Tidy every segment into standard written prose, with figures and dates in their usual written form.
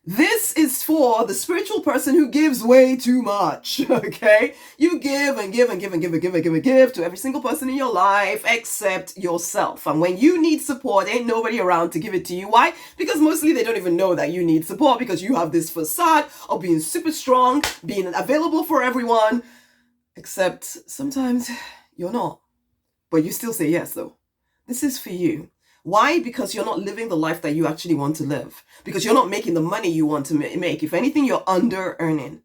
This is for the spiritual person who gives way too much, okay? You give and give and give and give and give and give and give to every single person in your life except yourself. And when you need support, ain't nobody around to give it to you. Why? Because mostly they don't even know that you need support because you have this facade of being super strong, being available for everyone, except sometimes you're not. But you still say yes, though. This is for you. Why? Because you're not living the life that you actually want to live. Because you're not making the money you want to make. If anything, you're under earning.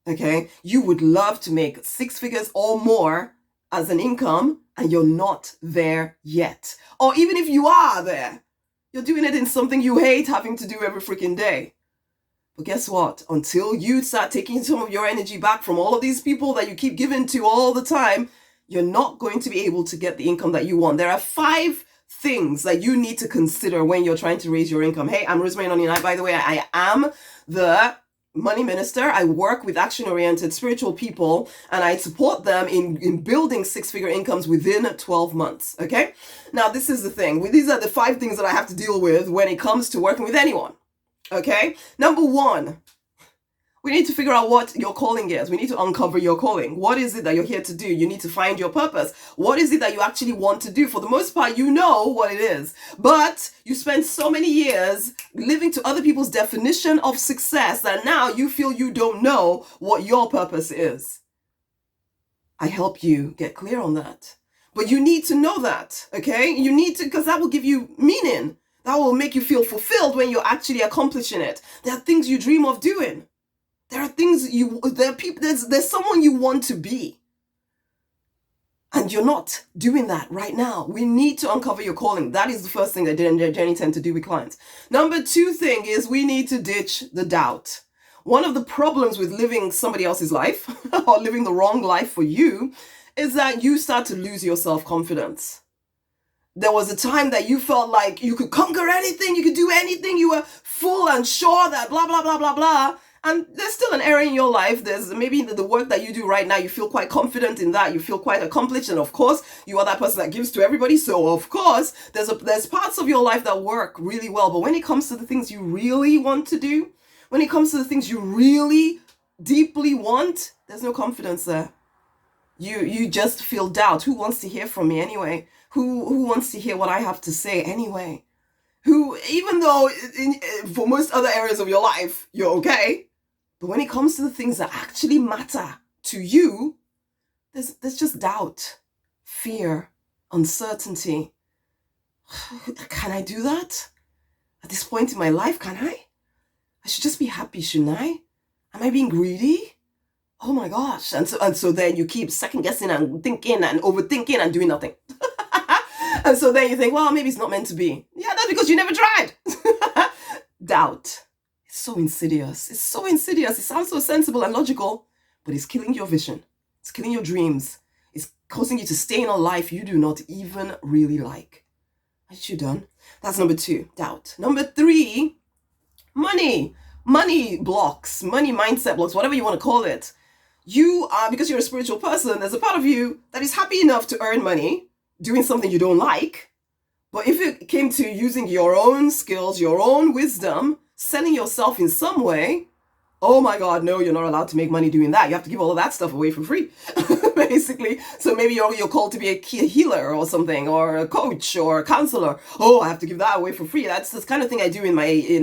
Okay? You would love to make 6 figures or more as an income, and you're not there yet. Or even if you are there, you're doing it in something you hate having to do every freaking day. But guess what? Until you start taking some of your energy back from all of these people that you keep giving to all the time, you're not going to be able to get the income that you want. There are 5 things that you need to consider when you're trying to raise your income. Hey, I'm Rosemary Nonny. By the way, I am the money minister. I work with action-oriented spiritual people, and I support them in building 6-figure incomes within 12 months. Okay? Now, this is the thing. These are the 5 things that I have to deal with when it comes to working with anyone. Okay? Number 1, we need to figure out what your calling is. We need to uncover your calling. What is it that you're here to do? You need to find your purpose. What is it that you actually want to do? For the most part, you know what it is. But you spend so many years living to other people's definition of success that now you feel you don't know what your purpose is. I help you get clear on that. But you need to know that, okay? You need to, because that will give you meaning. That will make you feel fulfilled when you're actually accomplishing it. There are things you dream of doing. There are things there's someone you want to be. And you're not doing that right now. We need to uncover your calling. That is the first thing that Jenny tend to do with clients. Number 2 thing is we need to ditch the doubt. One of the problems with living somebody else's life or living the wrong life for you is that you start to lose your self-confidence. There was a time that you felt like you could conquer anything, you could do anything, you were full and sure that blah, blah, blah, blah, blah. And there's still an area in your life. There's maybe the work that you do right now, you feel quite confident in that. You feel quite accomplished. And of course, you are that person that gives to everybody. So of course, there's parts of your life that work really well. But when it comes to the things you really want to do, when it comes to the things you really deeply want, there's no confidence there. You just feel doubt. Who wants to hear from me anyway? Who wants to hear what I have to say anyway? Who, even though for most other areas of your life, you're okay, but when it comes to the things that actually matter to you, there's just doubt, fear, uncertainty. Can I do that? At this point in my life, can I? I should just be happy, shouldn't I? Am I being greedy? Oh my gosh. And so then you keep second guessing and thinking and overthinking and doing nothing. And so then you think, well, maybe it's not meant to be. Yeah, that's because you never tried. Doubt. It's so insidious. It's so insidious. It sounds so sensible and logical, but it's killing your vision. It's killing your dreams. It's causing you to stay in a life you do not even really like. Aren't you done? That's number 2, doubt. Number 3, money. Money blocks, money mindset blocks, whatever you want to call it. You are, because you're a spiritual person, there's a part of you that is happy enough to earn money doing something you don't like. But if it came to using your own skills, your own wisdom, selling yourself in some way, oh my God, no, you're not allowed to make money doing that. You have to give all of that stuff away for free, basically. So maybe you're called to be a healer or something, or a coach or a counselor. Oh, I have to give that away for free. That's the kind of thing I do in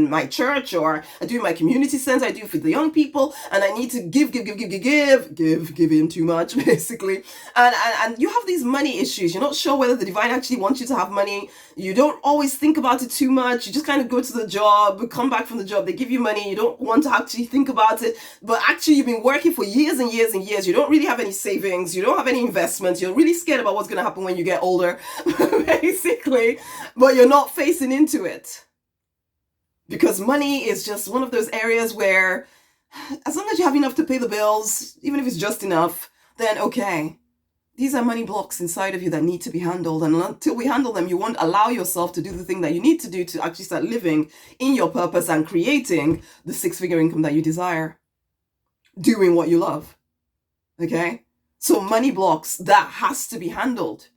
my church, or I do in my community center. I do for the young people, and I need to give in too much, basically. And you have these money issues. You're not sure whether the divine actually wants you to have money. You don't always think about it too much. You just kind of go to the job, come back from the job, they give you money. You don't want to actually think about it, but actually you've been working for years and years and years. You don't really have any savings. You don't have any investments. You're really scared about what's going to happen when you get older, basically, but you're not facing into it. Because money is just one of those areas where as long as you have enough to pay the bills, even if it's just enough, then okay. These are money blocks inside of you that need to be handled. And until we handle them, you won't allow yourself to do the thing that you need to do to actually start living in your purpose and creating the 6-figure income that you desire. Doing what you love. Okay? So money blocks, that has to be handled.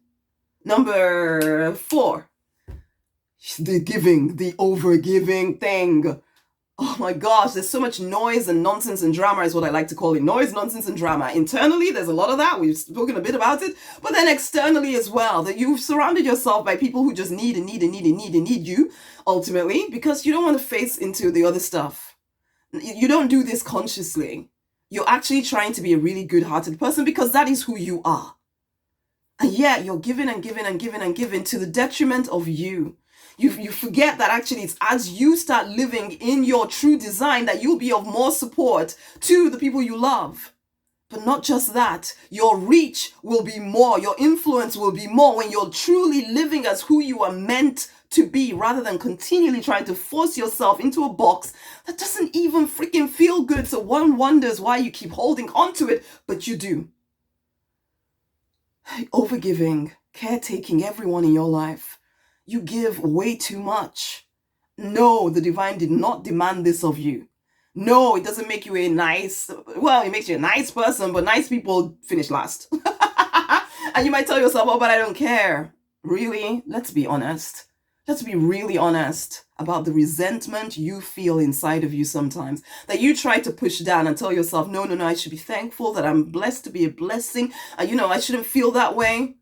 Number 4, the giving, the overgiving thing. Oh my gosh, there's so much noise and nonsense and drama is what I like to call it. Noise, nonsense, and drama. Internally, there's a lot of that. We've spoken a bit about it. But then externally as well, that you've surrounded yourself by people who just need and need and need and need and need you, ultimately, because you don't want to face into the other stuff. You don't do this consciously. You're actually trying to be a really good-hearted person because that is who you are. And yet you're giving and giving and giving and giving to the detriment of you. You forget that actually it's as you start living in your true design that you'll be of more support to the people you love. But not just that, your reach will be more, your influence will be more when you're truly living as who you are meant to be, rather than continually trying to force yourself into a box that doesn't even freaking feel good. So one wonders why you keep holding on to it, but you do. Overgiving, caretaking everyone in your life. You give way too much. No, the divine did not demand this of you. No, it doesn't make you a nice, well, it makes you a nice person, but nice people finish last. And you might tell yourself, oh, but I don't care. Really? Let's be honest. Let's be really honest about the resentment you feel inside of you sometimes, that you try to push down and tell yourself, no, I should be thankful that I'm blessed to be a blessing. I shouldn't feel that way.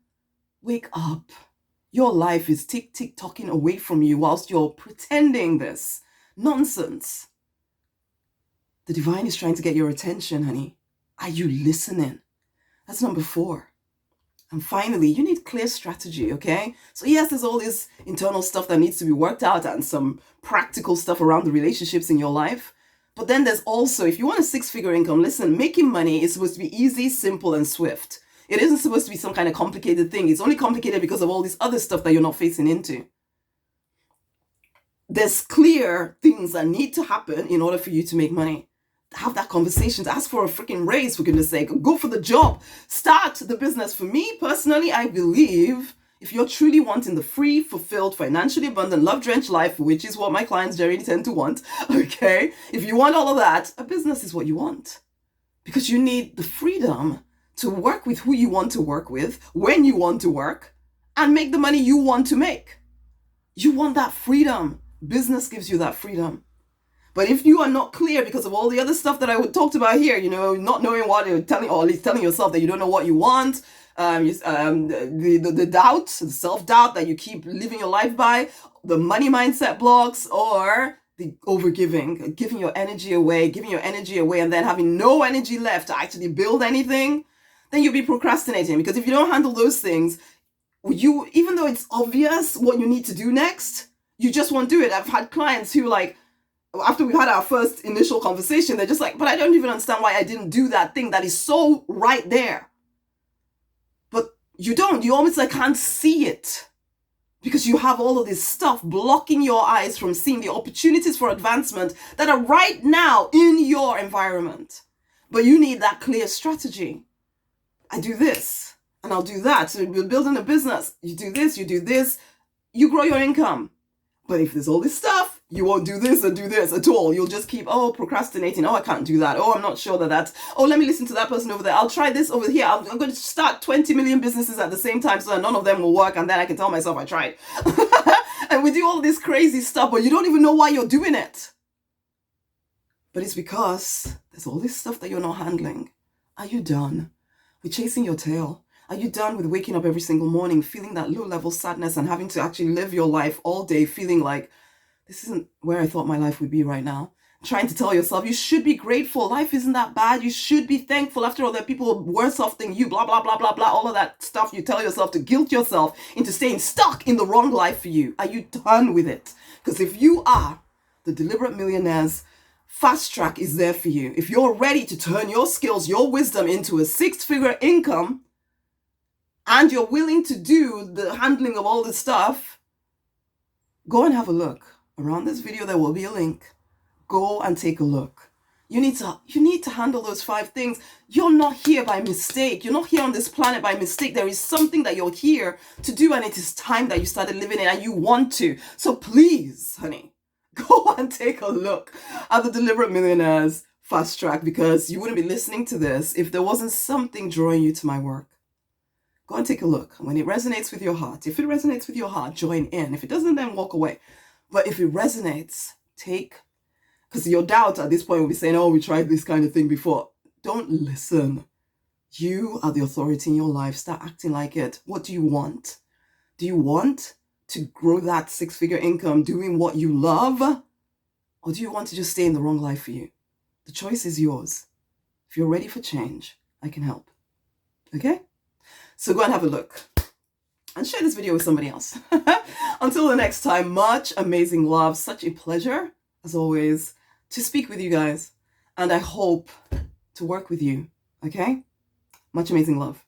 Wake up. Your life is tick-tick-tocking away from you whilst you're pretending this nonsense. The divine is trying to get your attention, honey. Are you listening? That's number 4. And finally, you need clear strategy, okay? So yes, there's all this internal stuff that needs to be worked out and some practical stuff around the relationships in your life. But then there's also, if you want a 6-figure income, listen, making money is supposed to be easy, simple, and swift. It isn't supposed to be some kind of complicated thing. It's only complicated because of all this other stuff that you're not facing into. There's clear things that need to happen in order for you to make money. Have that conversation. Ask for a freaking raise, for goodness sake. Go for the job. Start the business. For me, personally, I believe if you're truly wanting the free, fulfilled, financially abundant, love-drenched life, which is what my clients generally tend to want, okay? If you want all of that, a business is what you want. Because you need the freedom to work with who you want to work with, when you want to work, and make the money you want to make. You want that freedom. Business gives you that freedom. But if you are not clear because of all the other stuff that I talked about here, not knowing what you're telling, or at least telling yourself that you don't know what you want, the doubt, the self-doubt that you keep living your life by, the money mindset blocks, or the overgiving, giving your energy away, and then having no energy left to actually build anything, then you'll be procrastinating. Because if you don't handle those things, even though it's obvious what you need to do next, you just won't do it. I've had clients who, like, after we had our first initial conversation, they're just like, but I don't even understand why I didn't do that thing that is so right there. But you almost like can't see it because you have all of this stuff blocking your eyes from seeing the opportunities for advancement that are right now in your environment. But you need that clear strategy. I do this and I'll do that. So we're building a business. You do this, you grow your income. But if there's all this stuff, you won't do this and do this at all. You'll just keep, procrastinating. I can't do that. I'm not sure that let me listen to that person over there. I'll try this over here. I'm going to start 20 million businesses at the same time so that none of them will work. And then I can tell myself I tried. And we do all this crazy stuff, but you don't even know why you're doing it. But it's because there's all this stuff that you're not handling. Are you done with chasing your tail? Are you done with waking up every single morning feeling that low-level sadness and having to actually live your life all day feeling like this isn't where I thought my life would be right now? Trying to tell yourself you should be grateful. Life isn't that bad. You should be thankful. After all, there are people worse off than you. Blah, blah, blah, blah, blah. All of that stuff you tell yourself to guilt yourself into staying stuck in the wrong life for you. Are you done with it? Because if you are, the Deliberate Millionaires Fast Track is there for you. If you're ready to turn your skills, your wisdom into a 6-figure income, and you're willing to do the handling of all this stuff, go and have a look. Around this video, there will be a link. Go and take a look. You need to handle those 5 things. You're not here by mistake. You're not here on this planet by mistake. There is something that you're here to do, and it is time that you started living it, and you want to. So please, honey, go and take a look at the Deliberate Millionaires Fast Track, because you wouldn't be listening to this if there wasn't something drawing you to my work. Go and take a look. When it resonates with your heart, if it resonates with your heart, join in. If it doesn't, then walk away. But if it resonates, take Because your doubt at this point will be saying, oh, we tried this kind of thing before. Don't listen. You are the authority in your life. Start acting like it. What do you want? Do you want to grow that 6-figure income doing what you love? Or do you want to just stay in the wrong life for you? The choice is yours. If you're ready for change, I can help. Okay? So go and have a look. And share this video with somebody else. Until the next time, much amazing love. Such a pleasure, as always, to speak with you guys. And I hope to work with you. Okay? Much amazing love.